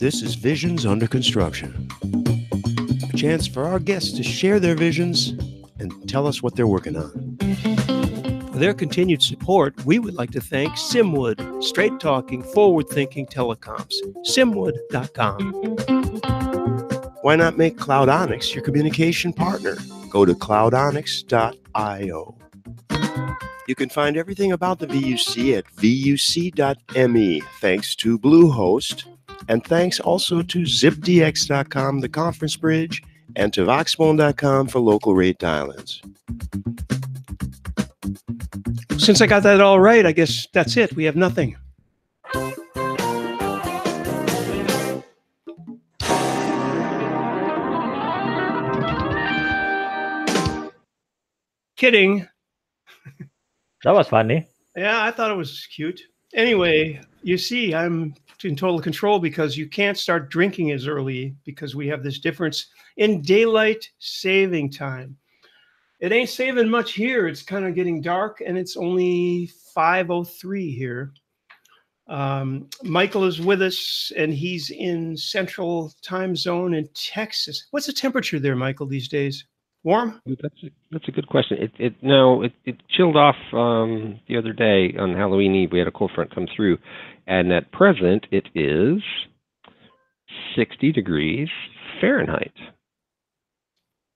This is Visions Under Construction, a chance for our guests to share their visions and tell us what they're working on. For their continued support, we would like to thank Simwood, straight-talking, forward-thinking telecoms, simwood.com. Why not make CloudOnyx your communication partner? Go to cloudonyx.io. You can find everything about the VUC at vuc.me, thanks to Bluehost, and thanks also to zipdx.com, the conference bridge, and to voxphone.com for local rate dial-ins. Since I got that all right, I guess that's it. We have nothing. Kidding. That was funny. Yeah, I thought it was cute. Anyway, you see, I'm in total control because you can't start drinking as early because we have this difference in daylight saving time. It ain't saving much here. It's kind of getting dark, and it's only 5:03 here. Michael is with us, and he's in Central Time Zone in Texas. What's the temperature there, Michael, these days? Warm? That's a good question. It chilled off the other day on Halloween Eve. We had a cold front come through, and at present it is 60 degrees Fahrenheit.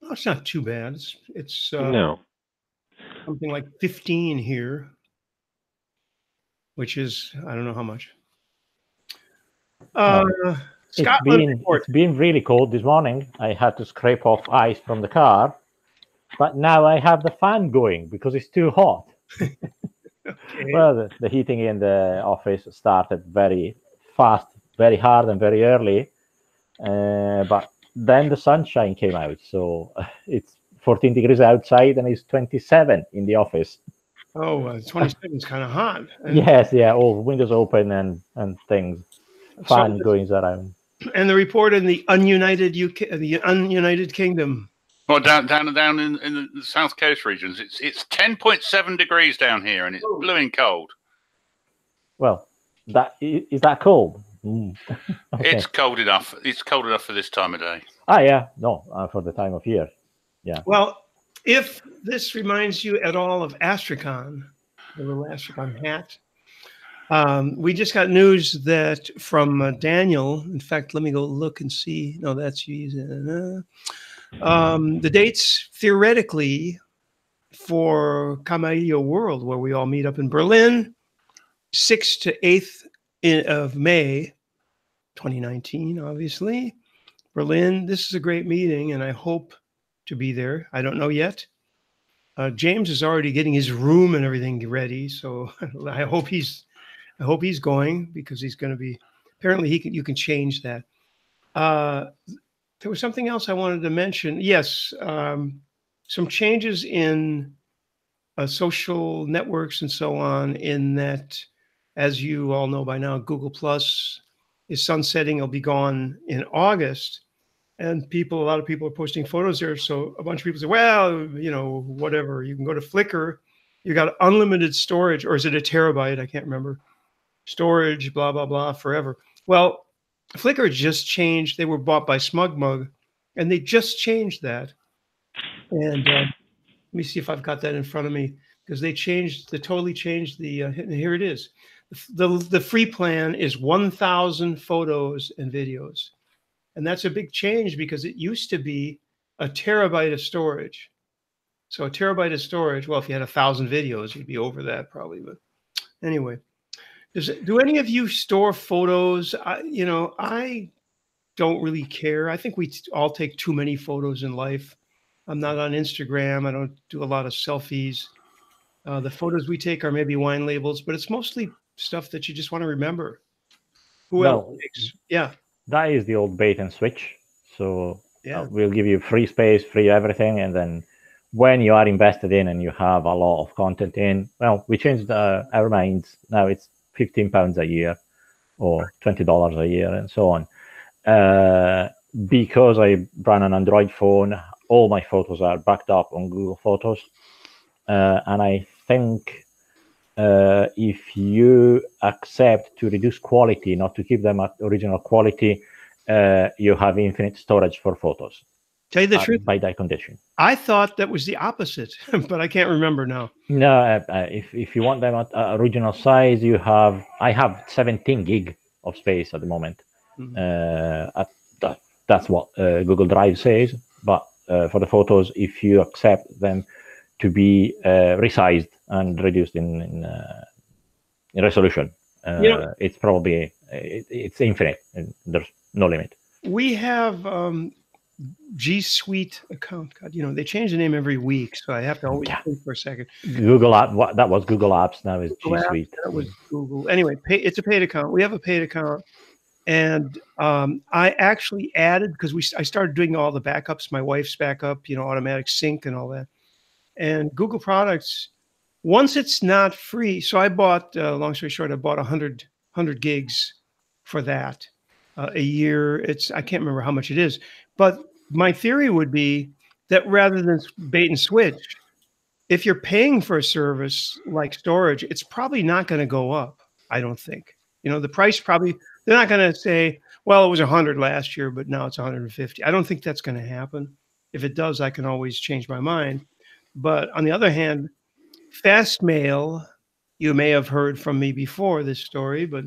Oh, it's not too bad. It's no, something like 15 here, which is I don't know how much. It's been really cold this morning. I had to scrape off ice from the car, but now I have the fan going because it's too hot. Okay. Well, the heating in the office started very fast, very hard, and very early, but then the sunshine came out, so it's 14 degrees outside and it's 27 in the office. Oh, 27 is kind of hot. Yes, yeah, all windows open and things, fan going around. And the report in the ununited UK, the ununited Kingdom. Well, down in the South Coast regions, it's 10.7 degrees down here, and it's blowing cold. Well, is that cold? Okay. It's cold enough. It's cold enough for this time of day. Ah, yeah, no, for the time of year, yeah. Well, if this reminds you at all of Astrakhan, the little Astrakhan hat. We just got news that from Daniel. In fact, let me go look and see. No, that's you. The dates theoretically for Camarillo World, where we all meet up in Berlin, 6th to 8th of May, 2019, obviously. Berlin, this is a great meeting, and I hope to be there. I don't know yet. James is already getting his room and everything ready, so I hope he's going because he's going to be. Apparently, you can change that. There was something else I wanted to mention. Yes, some changes in social networks and so on. In that, as you all know by now, Google Plus is sunsetting. It'll be gone in August, and a lot of people are posting photos there. So a bunch of people say, "Well, whatever. You can go to Flickr. You got unlimited storage, or is it a terabyte? I can't remember." Storage, blah, blah, blah, forever. Well, Flickr just changed. They were bought by SmugMug, and they just changed that. And let me see if I've got that in front of me, because they totally changed the, here it is. The free plan is 1,000 photos and videos. And that's a big change because it used to be a terabyte of storage. So a terabyte of storage, well, if you had 1,000 videos, you'd be over that probably. But anyway. Do any of you store photos? I don't really care. I think we all take too many photos in life. I'm not on Instagram. I don't do a lot of selfies. The photos we take are maybe wine labels, but it's mostly stuff that you just want to remember. Who else takes? Yeah. That is the old bait and switch. So we'll give you free space, free everything. And then when you are invested in and you have a lot of content in, well, we changed our minds. Now it's £15 a year or $20 a year and so on. Because I run an Android phone, all my photos are backed up on Google Photos. And I think if you accept to reduce quality, not to keep them at original quality, you have infinite storage for photos. Tell you the truth, by that condition. I thought that was the opposite, but I can't remember now. No, if you want them at original size, I have 17 gig of space at the moment. That's what Google Drive says. But for the photos, if you accept them to be resized and reduced in resolution, it's probably it's infinite, and there's no limit. We have G Suite account. God, they change the name every week, so I have to always think for a second. Google App. That was Google Apps. Now is G Suite. That was Google. Anyway, it's a paid account. We have a paid account, and I actually added because I started doing all the backups. My wife's backup, automatic sync and all that. And Google products, once it's not free. So I bought. Long story short, I bought 100 gigs for that. A year. I can't remember how much it is, but my theory would be that rather than bait and switch, if you're paying for a service like storage, it's probably not going to go up. I don't think, the price they're not going to say, well, it was 100 last year, but now it's 150. I don't think that's going to happen. If it does, I can always change my mind. But on the other hand, fast mail, you may have heard from me before this story, but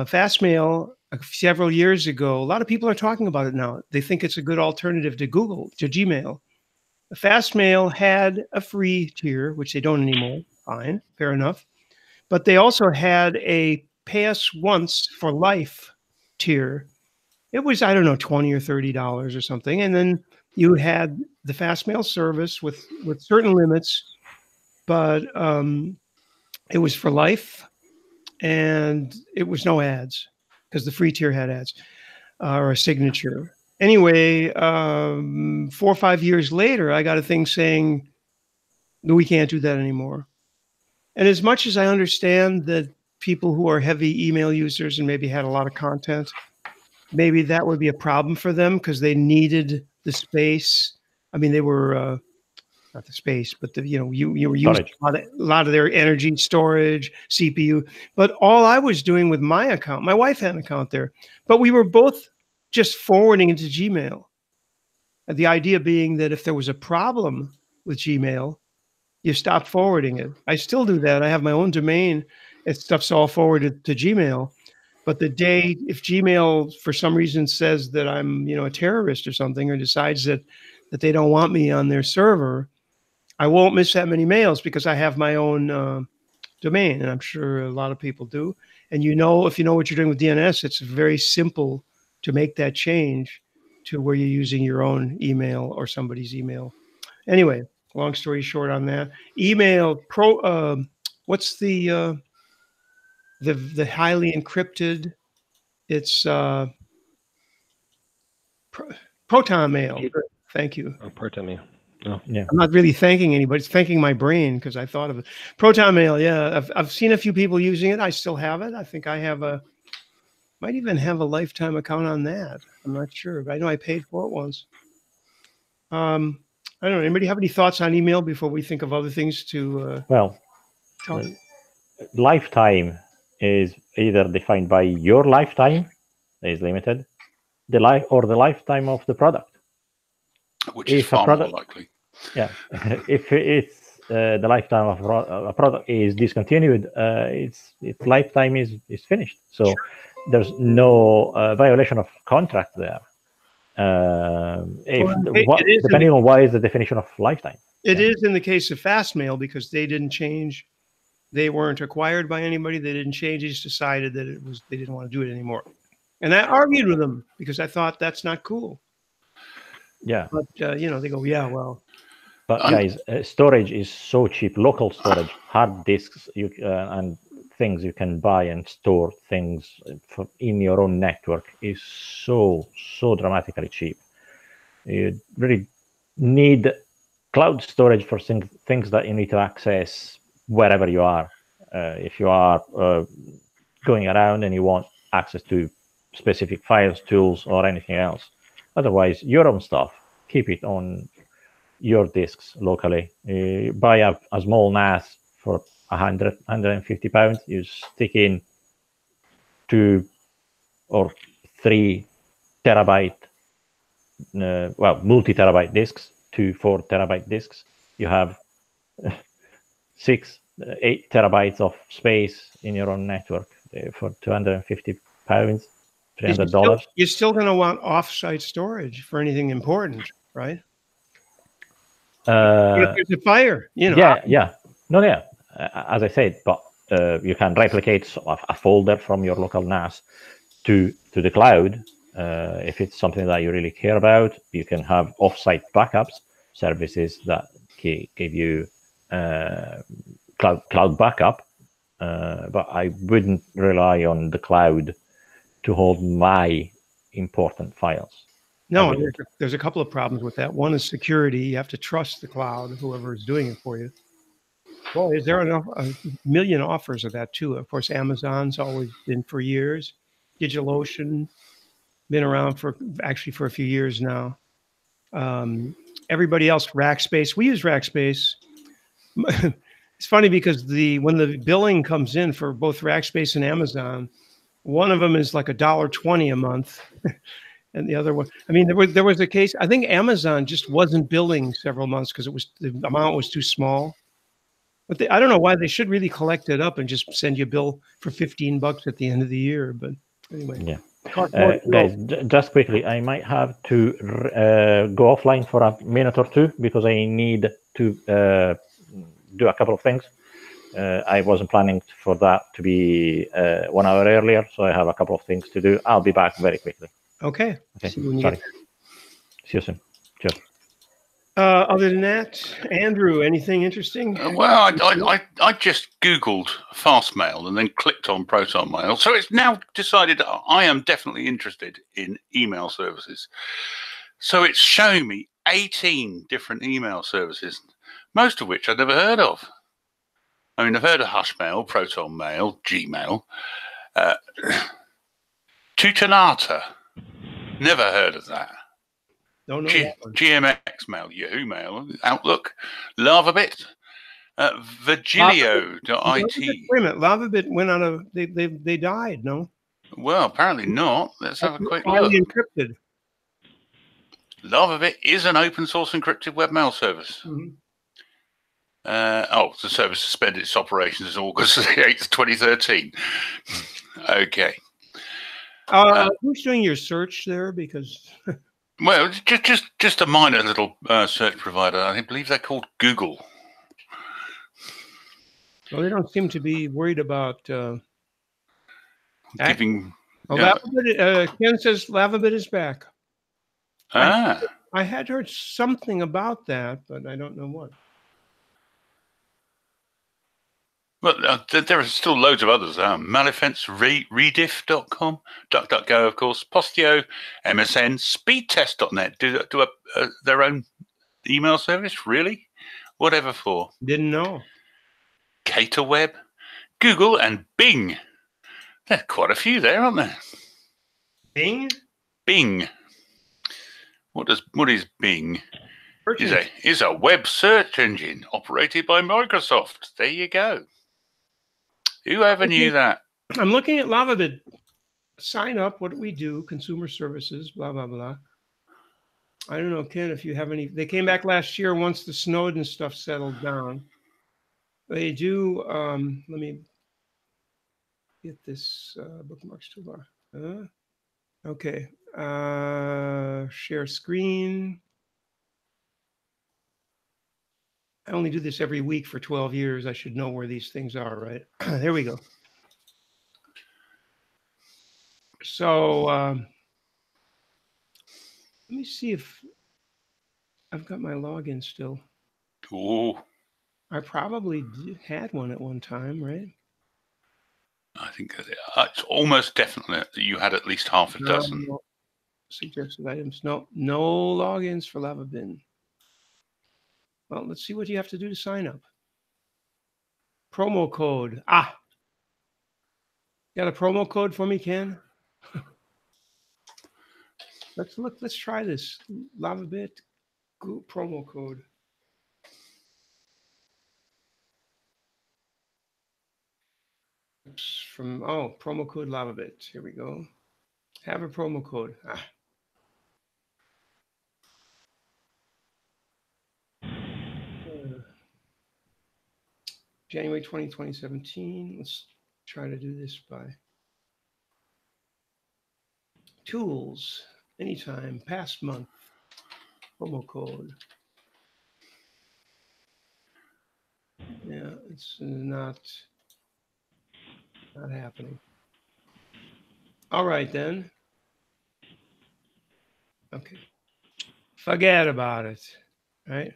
fast mail, several years ago, a lot of people are talking about it now. They think it's a good alternative to Gmail. Fastmail had a free tier, which they don't anymore. Fine, fair enough. But they also had a pay us once for life tier. It was, I don't know, $20 or $30 or something. And then you had the Fastmail service with certain limits, but it was for life and it was no ads, because the free tier had ads or a signature. Anyway, 4 or 5 years later, I got a thing saying, no, we can't do that anymore. And as much as I understand that people who are heavy email users and maybe had a lot of content, maybe that would be a problem for them because they needed the space. I mean, they were not the space, but you were using a lot of their energy, storage, CPU. But all I was doing with my account, my wife had an account there, but we were both just forwarding into Gmail. And the idea being that if there was a problem with Gmail, you stop forwarding it. I still do that. I have my own domain. Stuff's all forwarded to Gmail. But the day, if Gmail for some reason says that I'm, a terrorist or something, or decides that they don't want me on their server, I won't miss that many mails because I have my own domain, and I'm sure a lot of people do. And if you know what you're doing with DNS, it's very simple to make that change to where you're using your own email or somebody's email. Anyway, long story short on that. Email what's the highly encrypted? It's Proton Mail. Thank you. Oh, Proton Mail. Oh. Yeah. I'm not really thanking anybody. It's thanking my brain because I thought of it. Proton Mail, yeah. I've seen a few people using it. I still have it. I think I might even have a lifetime account on that. I'm not sure, but I know I paid for it once. I don't know. Anybody have any thoughts on email before we think of other things to? Lifetime is either defined by your lifetime, that is limited, the lifetime of the product. Which is far more likely. Yeah, if it's the lifetime of a product is discontinued, its lifetime is finished. So there's no violation of contract there. Depending on what is the definition of lifetime. It is in the case of Fastmail because they didn't change. They weren't acquired by anybody. They didn't change. They just decided that they didn't want to do it anymore. And I argued with them because I thought that's not cool. Yeah. But, they go, yeah, well. But guys, storage is so cheap. Local storage, hard disks, and things you can buy and store things in your own network is so dramatically cheap. You really need cloud storage for things that you need to access wherever you are. If you are going around and you want access to specific files, tools, or anything else. Otherwise, your own stuff, keep it on your disks locally. Buy a small NAS for 150 pounds. You stick in 2 or 3 terabyte, well, multi-terabyte disks to 4 terabyte disks. You have 6, 8 terabytes of space in your own network for £250, $300. You're still going to want off-site storage for anything important, right? If there's a fire, you know. Yeah. No, yeah. As I said, but you can replicate a folder from your local NAS to the cloud. If it's something that you really care about, you can have off-site backups services that give you cloud backup. But I wouldn't rely on the cloud to hold my important files. No, there's a couple of problems with that. One is security. You have to trust the cloud, whoever is doing it for you. Boy, is there a million offers of that too. Of course, Amazon's always been for years. DigitalOcean, been around for a few years now. Everybody else, Rackspace. We use Rackspace. It's funny because when the billing comes in for both Rackspace and Amazon, one of them is like $1.20 a month. And the other one, I mean, there was a case. I think Amazon just wasn't billing several months because the amount was too small. But I don't know why. They should really collect it up and just send you a bill for $15 at the end of the year. But anyway, yeah. Guys, just quickly, I might have to go offline for a minute or two because I need to do a couple of things. I wasn't planning for that to be 1 hour earlier, so I have a couple of things to do. I'll be back very quickly. Okay. Sorry. See you soon. Cheers. Other than that, Andrew, anything interesting? Well, I just Googled Fastmail and then clicked on Proton Mail. So it's now decided I am definitely interested in email services. So it's showing me 18 different email services, most of which I've never heard of. I mean, I've heard of Hushmail, Proton Mail, Gmail, Tutanata. Never heard of that. Don't know that one. GMX Mail, Yahoo Mail, Outlook, LavaBit, Virgilio.it. Wait a minute, LavaBit went out of. They died. No. Well, apparently not. Let's have a quick look. Highly encrypted. LavaBit is an open source encrypted webmail service. Mm-hmm. The service suspended its operations in August 8th, 2013. Okay. Who's doing your search there? Because well, just a minor little search provider. I believe they're called Google. Well, they don't seem to be worried about giving. Ken says LavaBit is back. I had heard something about that, but I don't know what. Well, there are still loads of others. Malifence, Rediff.com, DuckDuckGo, of course, Postio, MSN, SpeedTest.net do their own email service. Really? Whatever for? Didn't know. CaterWeb, Google, and Bing. There are quite a few there, aren't there? Bing. Bing. What is Bing? Is a web search engine operated by Microsoft. There you go. Whoever knew that? I'm looking at LavaBit. Sign up. What do we do? Consumer services. Blah blah blah. I don't know, Ken. If you have any, they came back last year once the Snowden stuff settled down. They do. Let me get this bookmarks toolbar. Okay. Share screen. I only do this every week for 12 years. I should know where these things are, right? There we go. So let me see if I've got my login still. Ooh. I probably had one at one time, right? I think it's almost definitely that you had at least half a dozen. No suggested items. No logins for LavaBin. Well, let's see what you have to do to sign up. Promo code. Got a promo code for me, Ken? Let's look. Let's try this. LavaBit promo code. From promo code LavaBit. Here we go. Have a promo code. January 2017. Let's try to do this by tools, anytime, past month, promo code. Yeah, it's not happening. All right, then. Okay. Forget about it, right?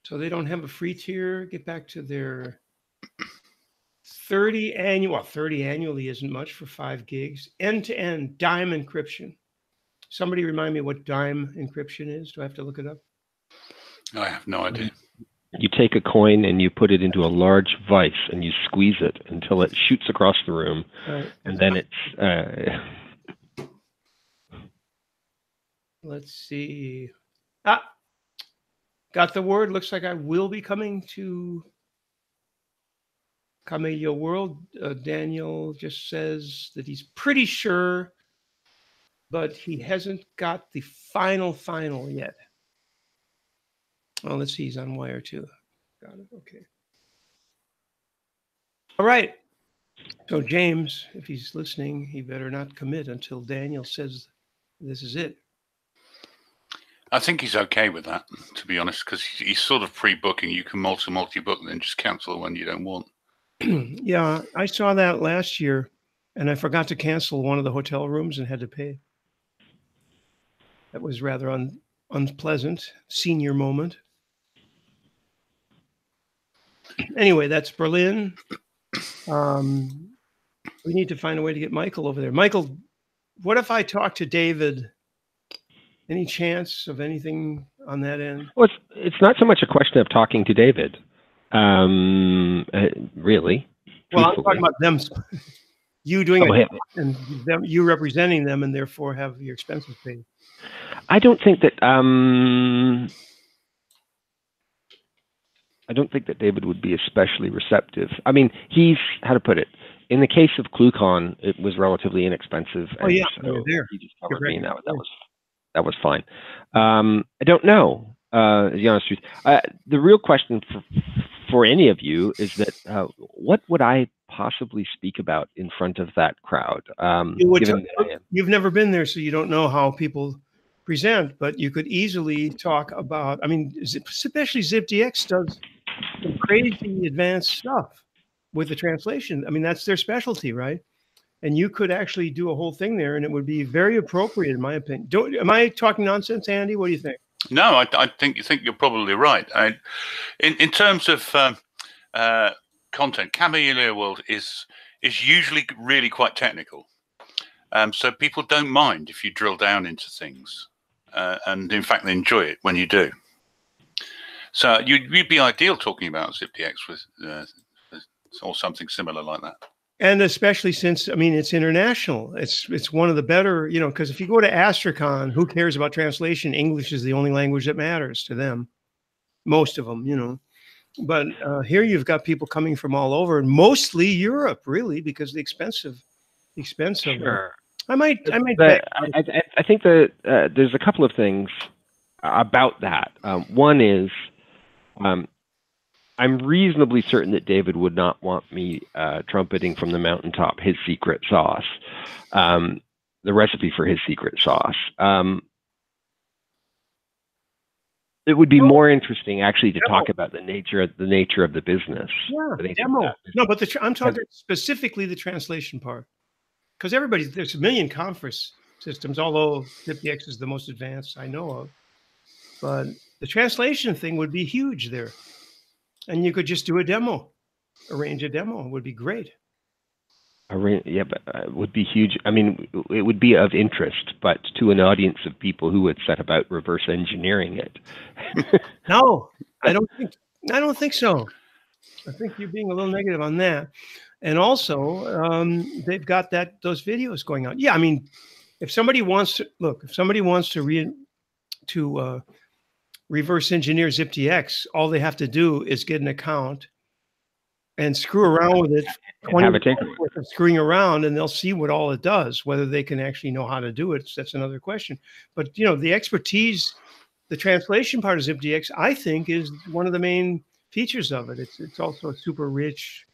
So they don't have a free tier. Get back to their 30 annual. Well, 30 annually isn't much for 5 gigs. End-to-end dime encryption. Somebody remind me what dime encryption is. Do I have to look it up? I have no idea. You take a coin and you put it into a large vice and you squeeze it until it shoots across the room, right. And then it's. Let's see. Got the word. Looks like I will be coming to Camellia World. Daniel just says that he's pretty sure, but he hasn't got the final yet. Oh, let's see. He's on wire too. Got it. Okay. All right. So James, if he's listening, he better not commit until Daniel says this is it. I think he's okay with that, to be honest, because he's sort of pre-booking. You can multi-book and then just cancel the one you don't want. Yeah, I saw that last year, and I forgot to cancel one of the hotel rooms and had to pay. That was rather unpleasant. Senior moment. Anyway, that's Berlin. We need to find a way to get Michael over there. Michael, what if I talk to David? Any chance of anything on that end? Well, it's not so much a question of talking to David, really. Well, I'm talking about them. You doing it and you representing them, and therefore have your expenses paid. I don't think that. I don't think that David would be especially receptive. I mean, he's, how to put it, in the case of ClueCon, it was relatively inexpensive. Oh, yeah, so there. He just covered me, and that was fine. I don't know, is the honest truth. The real question for any of you is that what would I possibly speak about in front of that crowd? You've never been there, so you don't know how people present, but you could easily talk about, I mean, especially ZipDX does some crazy advanced stuff with the translation. I mean, that's their specialty, right? And you could actually do a whole thing there, and it would be very appropriate, in my opinion. Am I talking nonsense, Andy? What do you think? No, I think you're probably right. In terms of content, Camellia World is usually really quite technical, so people don't mind if you drill down into things, and in fact they enjoy it when you do. So you'd be ideal talking about ZipDX with or something similar like that. And especially since, I mean, it's international. It's one of the better, you know, because if you go to Astracon, who cares about translation? English is the only language that matters to them. Most of them, you know. But here you've got people coming from all over, mostly Europe, really, because the expensive. Sure. I think that there's a couple of things about that. One is, I'm reasonably certain that David would not want me trumpeting from the mountaintop his secret sauce, the recipe for his secret sauce. It would be more interesting, actually, to talk about the nature of the business. Yeah, demo. No, but I'm talking specifically the translation part, because there's a million conference systems, although ZipDX is the most advanced I know of. But the translation thing would be huge there. And you could just do a demo, arrange a demo. It would be great. Yeah, but it would be huge. I mean, it would be of interest, but to an audience of people who would set about reverse engineering it. No, I don't think so. I think you're being a little negative on that. And also, they've got those videos going on. Yeah, I mean, if somebody wants to reverse engineer ZipDX, all they have to do is get an account and screw around with it. 20 minutes worth of screwing around, and they'll see what all it does. Whether they can actually know how to do it, that's another question. But you know, the expertise the translation part of ZipDX, I think, is one of the main features of it. It's also a super rich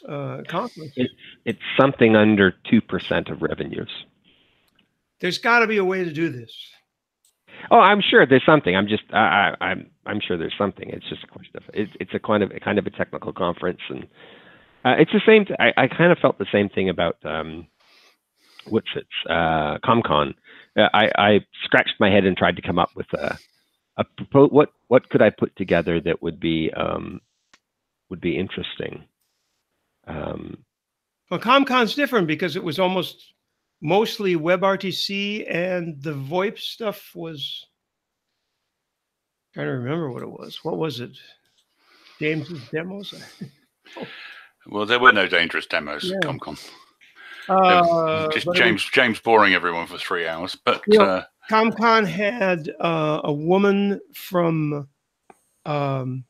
conference. It's something under 2% of revenues. There's got to be a way to do this. Oh, I'm sure there's something. I'm sure there's something. It's just a question of it's a kind of a technical conference, and it's the same. I kind of felt the same thing about ComCon. I scratched my head and tried to come up with what could I put together that would be interesting. Well, ComCon's different because it was mostly WebRTC, and the VoIP stuff was, I'm trying to remember what it was. What was it? James's demos? Well, there were no dangerous demos at ComCon. Just James boring everyone for 3 hours. But ComCon had a woman from oh my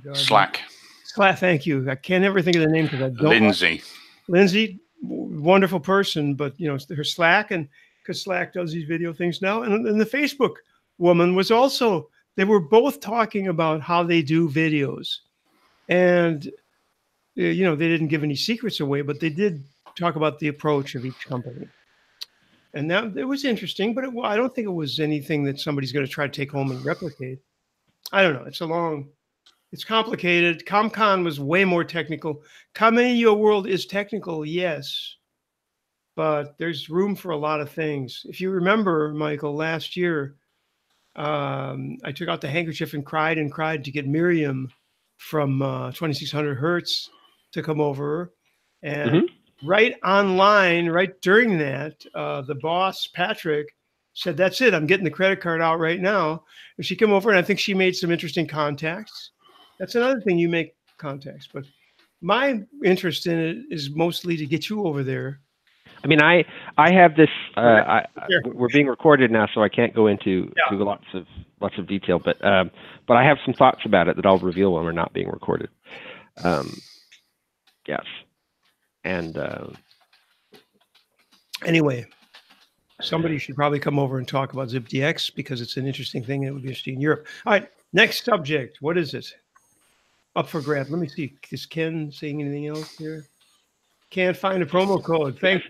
God, Slack. Thank you. I can't ever think of the name because I don't. Lindsay, wonderful person, but her Slack, and because Slack does these video things now, and the Facebook woman was also. They were both talking about how they do videos, and they didn't give any secrets away, but they did talk about the approach of each company, and that it was interesting. But I don't think it was anything that somebody's going to try to take home and replicate. I don't know. It's complicated. ComCon was way more technical. Communio World is technical, yes, but there's room for a lot of things. If you remember, Michael, last year, I took out the handkerchief and cried to get Miriam from 2600 Hertz to come over. And right online, right during that, the boss, Patrick, said, "That's it. I'm getting the credit card out right now." And she came over, and I think she made some interesting contacts. That's another thing, you make contacts. But my interest in it is mostly to get you over there. I mean, I have this. We're being recorded now, so I can't go into lots of detail. But I have some thoughts about it that I'll reveal when we're not being recorded. Yes, and anyway, somebody should probably come over and talk about ZipDX because it's an interesting thing and it would be interesting in Europe. All right, next subject. What is it? Up for grabs. Let me see. Is Ken saying anything else here? Can't find a promo code. Thanks.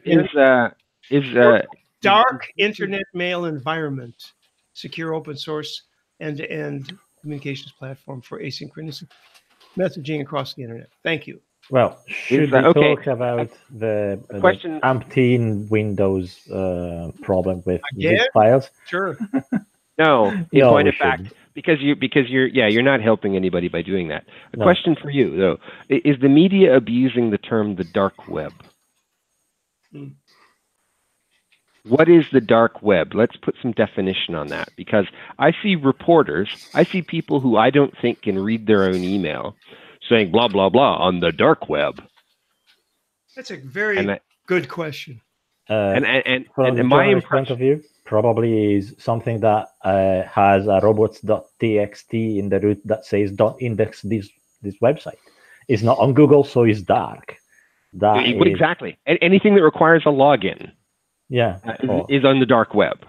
Dark Internet Mail Environment, secure open source end-to-end communications platform for asynchronous messaging across the internet. Thank you. Well, should we talk about the umpteen Windows problem with zip files? Sure. No, in point of fact, because you're not helping anybody by doing that. A question for you though: is the media abusing the term the dark web? What is the dark web? Let's put some definition on that, because I see reporters, I see people who I don't think can read their own email saying blah blah blah on the dark web. That's a very good question. From my point of view, probably is something that has a robots.txt in the root that says "don't index this website." It's not on Google, so it's dark. Exactly. Anything that requires a login, is on the dark web.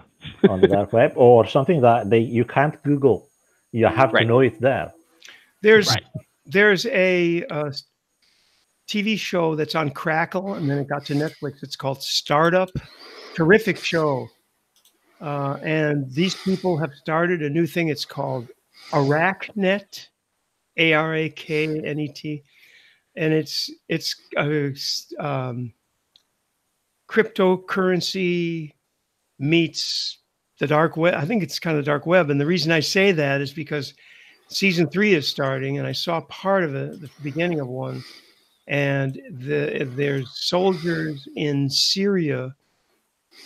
On the dark web, or something that you can't Google. You have to know it's there. There's a TV show that's on Crackle, and then it got to Netflix. It's called Startup. Terrific show. And these people have started a new thing. It's called ArakNet, ARAKNET, and it's cryptocurrency meets the dark web. I think it's kind of dark web, and the reason I say that is because season 3 is starting, and I saw part of it at the beginning of one, and there's soldiers in Syria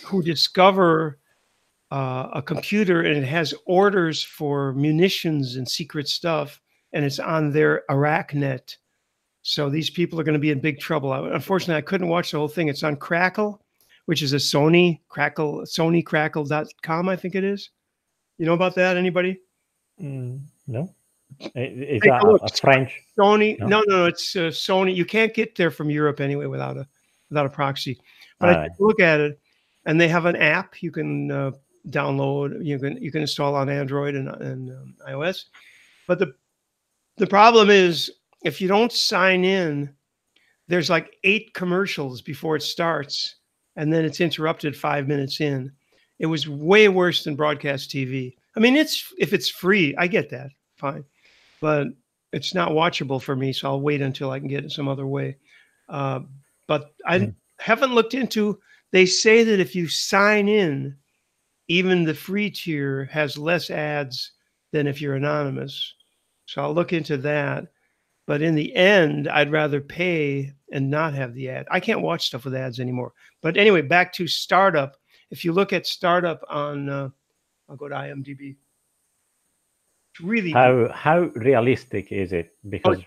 who discover a computer, and it has orders for munitions and secret stuff, and it's on their ArakNet. So these people are going to be in big trouble. Unfortunately, I couldn't watch the whole thing. It's on Crackle, which is a SonyCrackle.com, I think it is. You know about that? Anybody? No. Is that a French? Sony? No, it's Sony. You can't get there from Europe anyway without a proxy. But I look at it, and they have an app. You can download. You can install on Android and iOS. But the problem is if you don't sign in, there's like 8 commercials before it starts, and then it's interrupted 5 minutes in. It was way worse than broadcast TV. I mean, if it's free, I get that, fine, but it's not watchable for me, so I'll wait until I can get it some other way. But I haven't looked into. They say that if you sign in, even the free tier has less ads than if you're anonymous. So I'll look into that. But in the end, I'd rather pay and not have the ad. I can't watch stuff with ads anymore. But anyway, back to Startup. If you look at Startup on, I'll go to IMDb. It's really how realistic is it? Because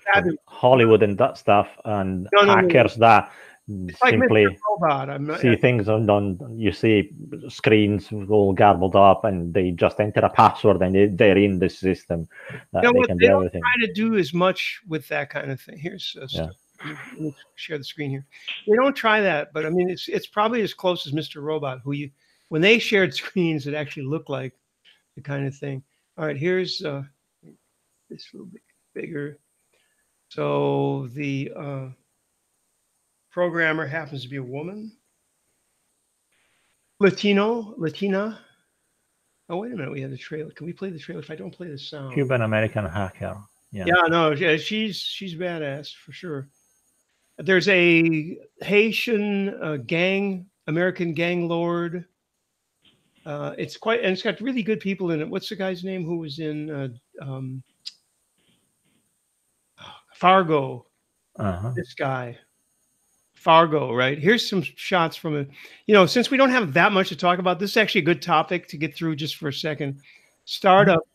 Hollywood and that stuff and hackers that simply like Robot. see things on you see screens all garbled up and they just enter a password and they're in the system. They can do everything. Don't try to do as much with that kind of thing. Here's let me share the screen here. They don't try that, but I mean it's probably as close as Mr. Robot, when they shared screens, it actually looked like the kind of thing. All right, here's this a little bit bigger. So the programmer happens to be a woman, Latina. Oh, wait a minute, we have the trailer. Can we play the trailer? If I don't play the sound. Cuban American hacker. Yeah, no, she's badass for sure. There's a Haitian American gang lord. It's got really good people in it. What's the guy's name who was in Fargo? This guy, Fargo, right? Here's some shots from it. Since we don't have that much to talk about, this is actually a good topic to get through just for a second. Startup.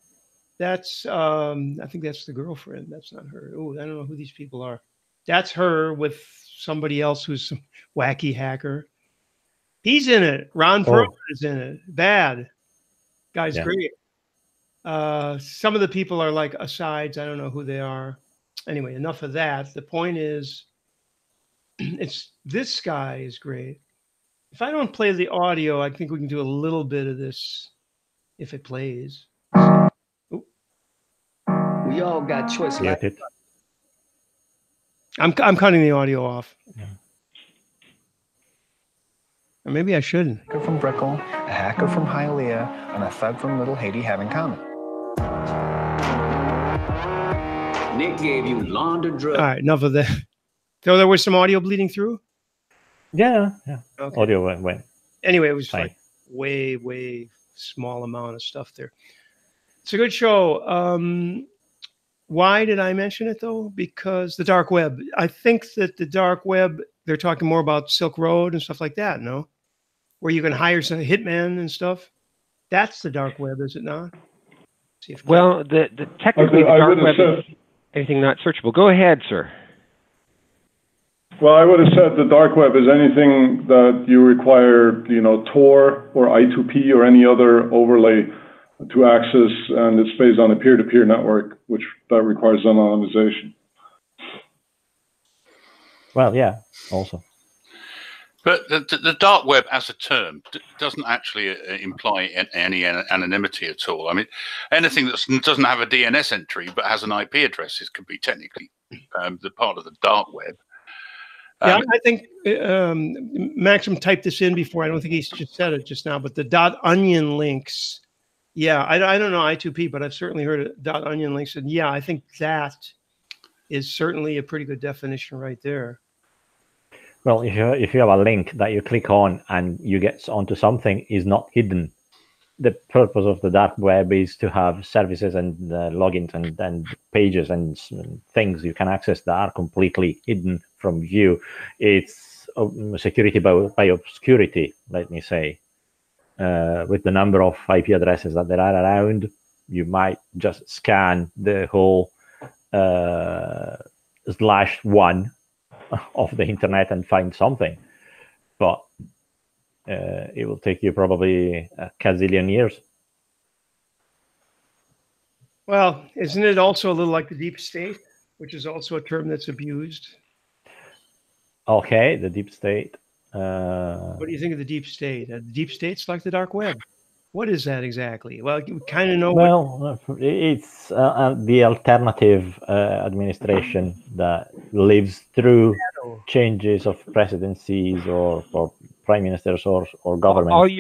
That's I think that's the girlfriend. That's not her. Oh, I don't know who these people are. That's her with somebody else who's some wacky hacker. He's in it. Ron Perlman is in it. Bad. Guy's great. Some of the people are like asides. I don't know who they are. Anyway, enough of that. The point is, this guy is great. If I don't play the audio, I think we can do a little bit of this if it plays. Ooh. We all got choice. I'm cutting the audio off. Yeah. Or maybe I shouldn't. A hacker from Brickell, a hacker from Hialeah, and a thug from Little Haiti have in common. Nick gave you laundered drugs. All right, enough of that. So there was some audio bleeding through? Yeah. Okay. Audio went. Anyway, it was fine. Like way small amount of stuff there. It's a good show. Why did I mention it though? Because the dark web. I think that the dark web, they're talking more about Silk Road and stuff like that, no? Where you can hire some hitmen and stuff. That's the dark web, is it not? Well, the technically the dark web is anything not searchable. Go ahead, sir. Well, I would have said the dark web is anything that you require, Tor or I2P or any other overlay to access, and it's based on a peer-to-peer network, that requires anonymization. Well, yeah, also. But the dark web as a term doesn't actually imply any anonymity at all. I mean, anything that doesn't have a DNS entry but has an IP address could be technically the part of the dark web. Yeah, I think Maxim typed this in before. I don't think he just said it just now, but the .onion links. Yeah, I don't know I2P, but I've certainly heard of .onion links. And yeah, I think that is certainly a pretty good definition right there. Well, if you have a link that you click on and you get onto something is not hidden. The purpose of the dark web is to have services and logins and pages and things you can access that are completely hidden from view. It's security by obscurity, let me say. With the number of IP addresses that there are around, you might just scan the whole /1 of the internet and find something. But it will take you probably a gazillion years. Well, isn't it also a little like the deep state, which is also a term that's abused? Okay, the deep state. What do you think of the deep state? The deep state's like the dark web. What is that exactly? Well, you kind of know. Well, it's the alternative administration that lives through changes of presidencies or prime ministers or governments.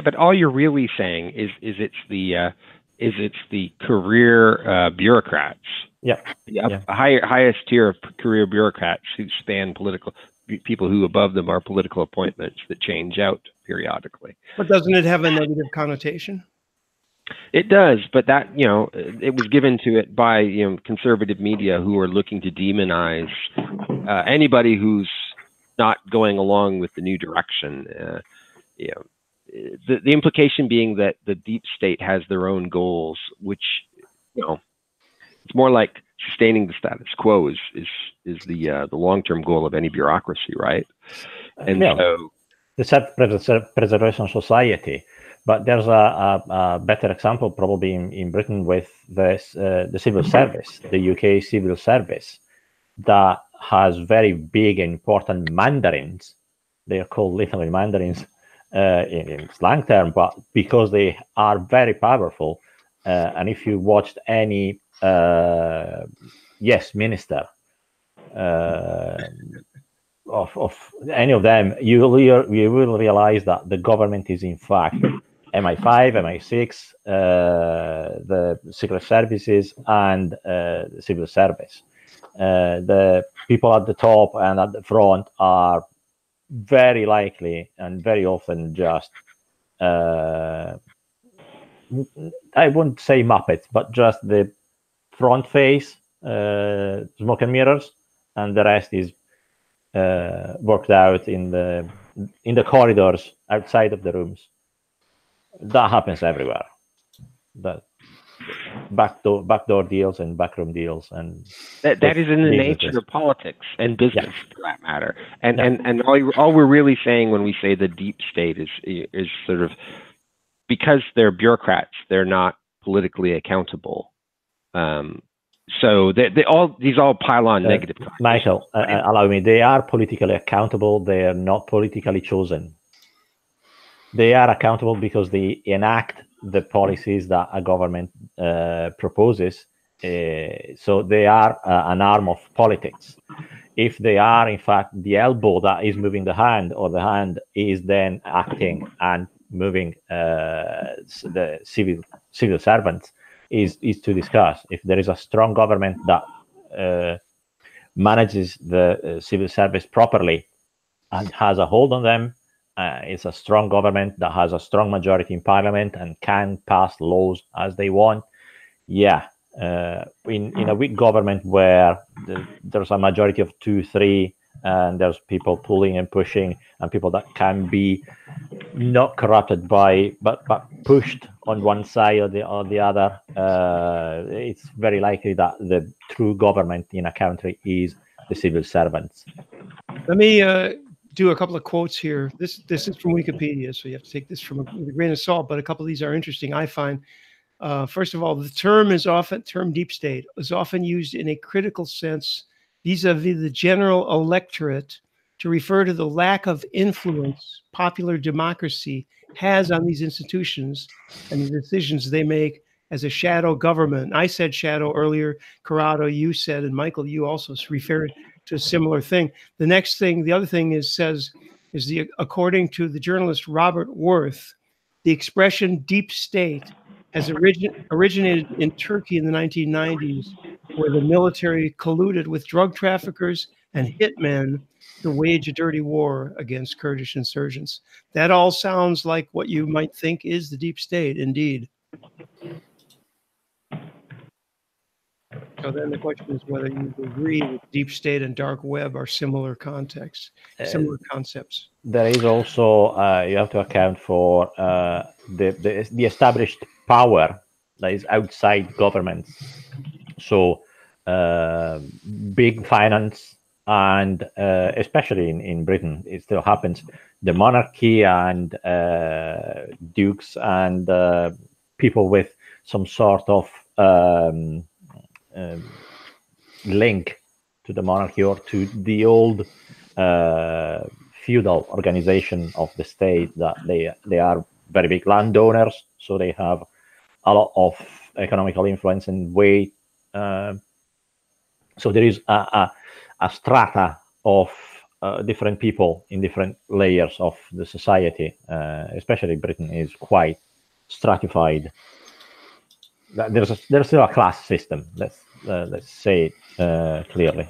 But all you're really saying is it's the career bureaucrats. Yeah. The highest tier of career bureaucrats who span political people who above them are political appointments that change out periodically. But doesn't it have a negative connotation? It does, but that, it was given to it by, conservative media who are looking to demonize anybody who's not going along with the new direction. The implication being that the deep state has their own goals, which, it's more like sustaining the status quo is the long-term goal of any bureaucracy, right? And so the self-preservation society. But there's a better example probably in Britain with this, the civil service, the UK civil service, that has very big and important mandarins. They are called literally mandarins in slang term, but because they are very powerful. And if you watched any minister of any of them, you will realize that the government is in fact MI5, MI6, the secret services, and the civil service. The people at the top and at the front are very likely and very often just, I wouldn't say Muppets, but just the front face, smoke and mirrors, and the rest is worked out in the corridors outside of the rooms. That happens everywhere. That backdoor deals and backroom deals, and that is in the nature of politics and business, for that matter. And all we're really saying when we say the deep state is sort of, because they're bureaucrats, they're not politically accountable. So these all pile on negative. Michael, allow me. They are politically accountable. They are not politically chosen. They are accountable because they enact the policies that a government proposes. So they are an arm of politics. If they are, in fact, the elbow that is moving the hand, or the hand is then acting and moving the civil servants, is to discuss. If there is a strong government that manages the civil service properly and has a hold on them, it's a strong government that has a strong majority in parliament and can pass laws as they want. Yeah, in a weak government where there's a majority of 2-3, and there's people pulling and pushing, and people that can be not corrupted but pushed on one side or the other, it's very likely that the true government in a country is the civil servants. Let me do a couple of quotes here. This is from Wikipedia, so you have to take this with a grain of salt, but a couple of these are interesting, I find. First of all, the term deep state is often used in a critical sense vis-a-vis the general electorate to refer to the lack of influence popular democracy has on these institutions and the decisions they make as a shadow government. I said shadow earlier, Corrado, you said, and Michael, you also referred to a similar thing. The other thing is according to the journalist Robert Worth, the expression deep state has originated in Turkey in the 1990s, where the military colluded with drug traffickers and hitmen to wage a dirty war against Kurdish insurgents. That all sounds like what you might think is the deep state, indeed. So then the question is whether you agree that deep state and dark web are similar concepts. There is also, you have to account for the established power that is outside governments. So big finance, and especially in Britain, it still happens, the monarchy and dukes and people with some sort of link to the monarchy or to the old feudal organization of the state that they are very big landowners, so they have a lot of economical influence and weight. So there is a strata of different people in different layers of the society. Especially Britain is quite stratified. There's still a class system. Let's say it clearly.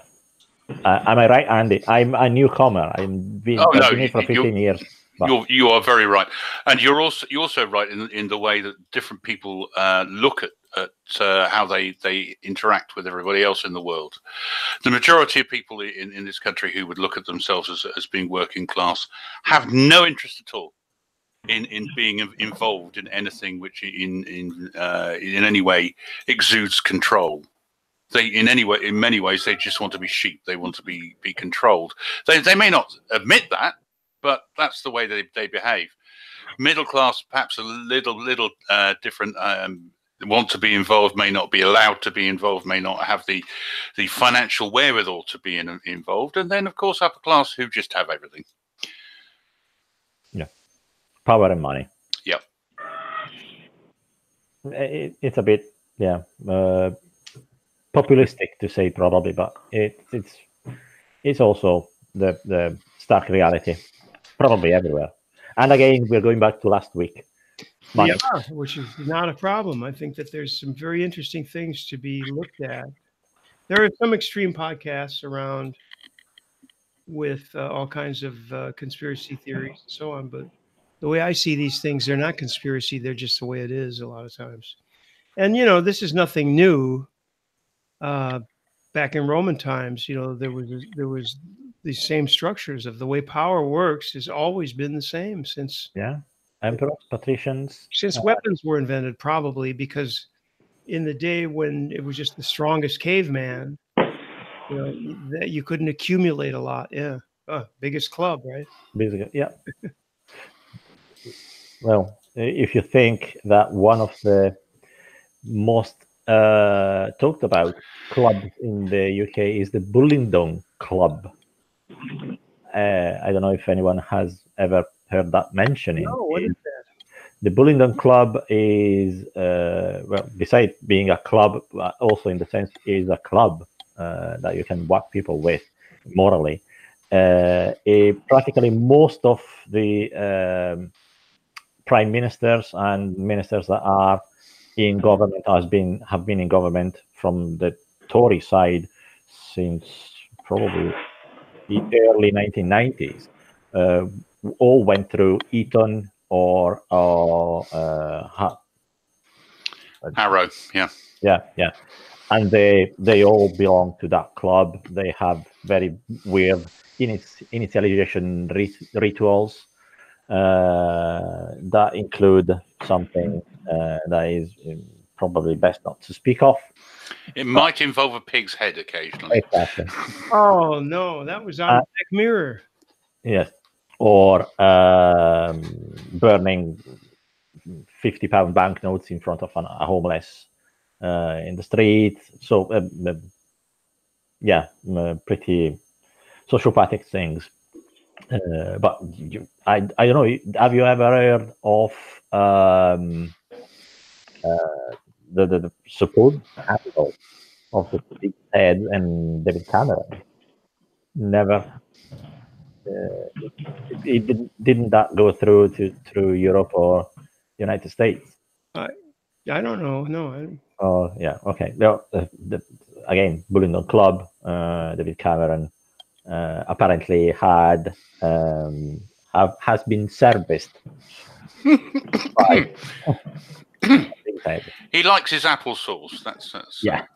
Am I right, Andy? I'm a newcomer. I've been here for 15 years. You are very right, and you're also right in the way that different people look at how they interact with everybody else in the world. The majority of people in this country who would look at themselves as being working class have no interest at all in being involved in anything which in any way exudes control. In many ways, they just want to be sheep. They want to be controlled. They may not admit that, but that's the way they behave. Middle class, perhaps a little different. Want to be involved, may not be allowed to be involved, may not have the financial wherewithal to be involved, and then of course upper class who just have everything. Yeah, power and money. Yeah, it's a bit populistic to say probably, but it's also the stark reality, probably everywhere. And again, we're going back to last week. Yeah, which is not a problem. I think that there's some very interesting things to be looked at. There are some extreme podcasts around with all kinds of conspiracy theories and so on, but the way I see these things, they're not conspiracy. They're just the way it is a lot of times. And, this is nothing new. Back in Roman times, there was these same structures of the way power works has always been the same since emperors, patricians, since weapons were invented, probably because in the day when it was just the strongest caveman, that you couldn't accumulate a lot. Biggest club, right? Basically, yeah. Well, if you think that one of the most talked about clubs in the UK is the Bullingdon Club. I don't know if anyone has ever heard that mentioning. No, what is that? The Bullingdon Club is, besides being a club, also in the sense is a club that you can whack people with morally. Practically most of the prime ministers and ministers that are in government have been in government from the Tory side since probably the early 1990s. All went through Eton or Harrow, yeah, and they all belong to that club. They have very weird initialization rituals that include something that is probably best not to speak of. It might involve a pig's head occasionally. Exactly. Oh no, that was on Black Mirror. Yes, or burning £50 banknotes in front of a homeless in the street. So pretty sociopathic things. But I don't know. Have you ever heard of the supposed capital of the big head and David Cameron? Never. Didn't that go through Europe or United States? I don't know. No. Oh yeah. Okay. Well, again, Bullingdon Club. David Cameron apparently has been serviced. He likes his applesauce. That's yeah.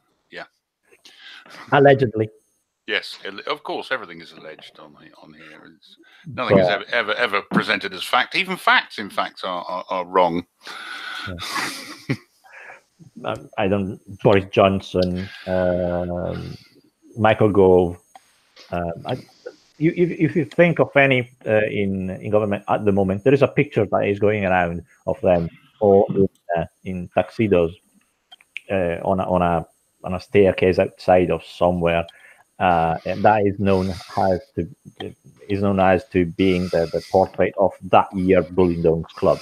Allegedly. Yes, of course, everything is alleged on here. Nothing is ever presented as fact. Even facts, in fact, are wrong. Yeah. Boris Johnson, Michael Gove. If you think of any in government at the moment, there is a picture that is going around of them all in tuxedos on a staircase outside of somewhere. And that is known as to being the portrait of that year Bullingdon's club.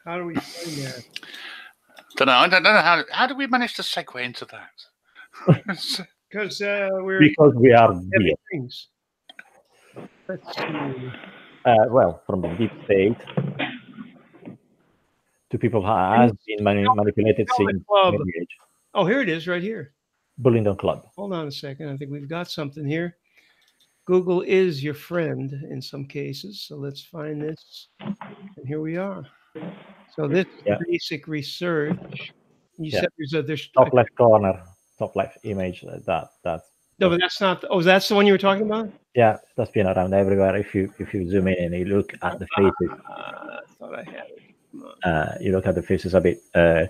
How do we find that? I don't know how do we manage to segue into that? Because because we are weird. Things. Let's see. Well, from the deep state to people who has been manipulated since the age. Oh, here it is, right here. Bullingdon Club. Hold on a second. I think we've got something here. Google is your friend in some cases. So let's find this. And here we are. So this basic research. You said there's top left corner, top left image. That's no, but that's not. Oh, that's the one you were talking about. Yeah, that's been around everywhere. If you zoom in and you look at the faces, I thought I had it. You look at the faces a bit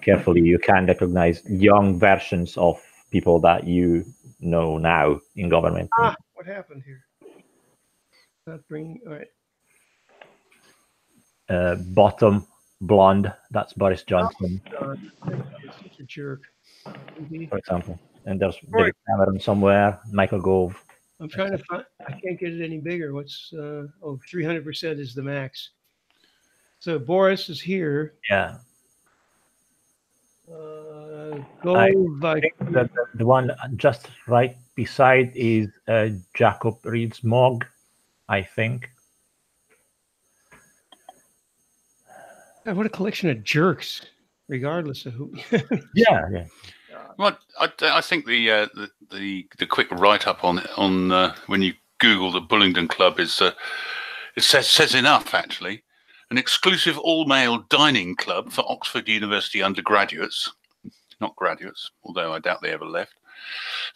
carefully. You can recognize young versions of people that you know now in government. What happened here? Not bringing. All right. Bottom blonde. That's Boris Johnson. Such a jerk. For example. And there's David Cameron somewhere, Michael Gove. I'm trying to find, I can't get it any bigger. What's, 300% is the max. So Boris is here. Yeah. Gove, I think that the one just right beside is Jacob Rees-Mogg, I think. God, what a collection of jerks, regardless of who. Yeah. Well, I think the quick write up on when you Google the Bullingdon Club is it says enough actually. An exclusive all male dining club for Oxford University undergraduates, not graduates, although I doubt they ever left.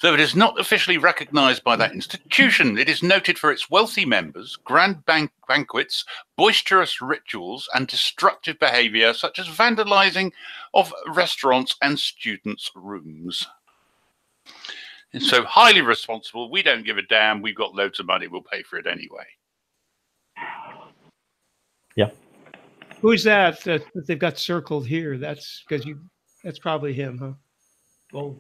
Though it is not officially recognised by that institution, it is noted for its wealthy members, grand banquets, boisterous rituals, and destructive behaviour such as vandalising of restaurants and students' rooms. It's so highly responsible, we don't give a damn, we've got loads of money, we'll pay for it anyway. Yeah. Who's that they've got circled here? That's because that's probably him, huh? Well,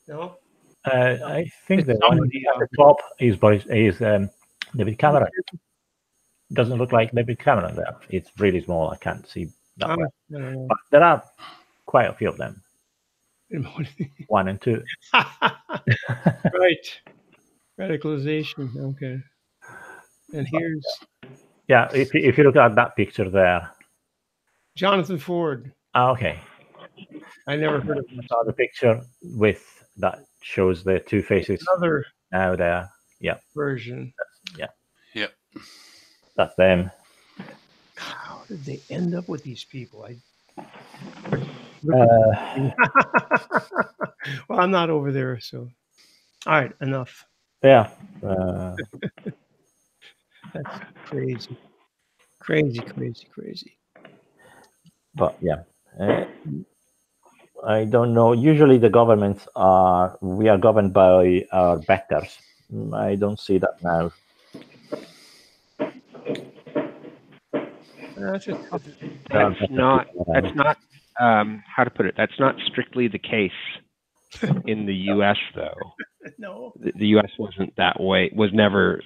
no? I think the one at the top is David Cameron. Doesn't look like David Cameron there. It's really small. I can't see that well. No. But there are quite a few of them. 1 and 2. Right. Radicalization. Okay. And here's... Yeah, if you look at that picture there. Jonathan Ford. Okay. I never heard of him. I saw the picture with that shows the two faces. Another now there. Yeah. Version. Yep. That's them. How did they end up with these people? Well, I'm not over there, so. All right, enough. Yeah. That's crazy. Crazy. But yeah. I don't know. Usually the governments we are governed by our backers. I don't see that now. That's not how to put it. That's not strictly the case in the U.S. though. No. The U.S. wasn't that way. Was never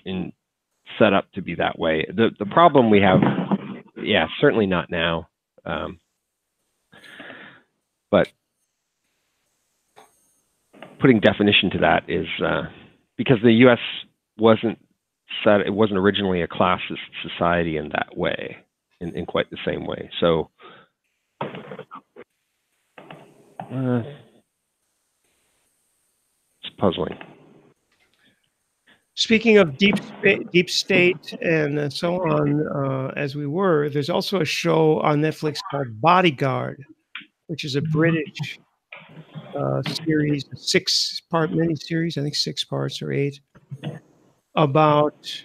set up to be that way. The problem we have, certainly not now. But putting definition to that is because the U.S. wasn't originally a classist society in that way, in quite the same way. So it's puzzling. Speaking of deep state and so on, as we were, there's also a show on Netflix called Bodyguard, which is a British series, a 6-part miniseries, I think 6 parts or 8, about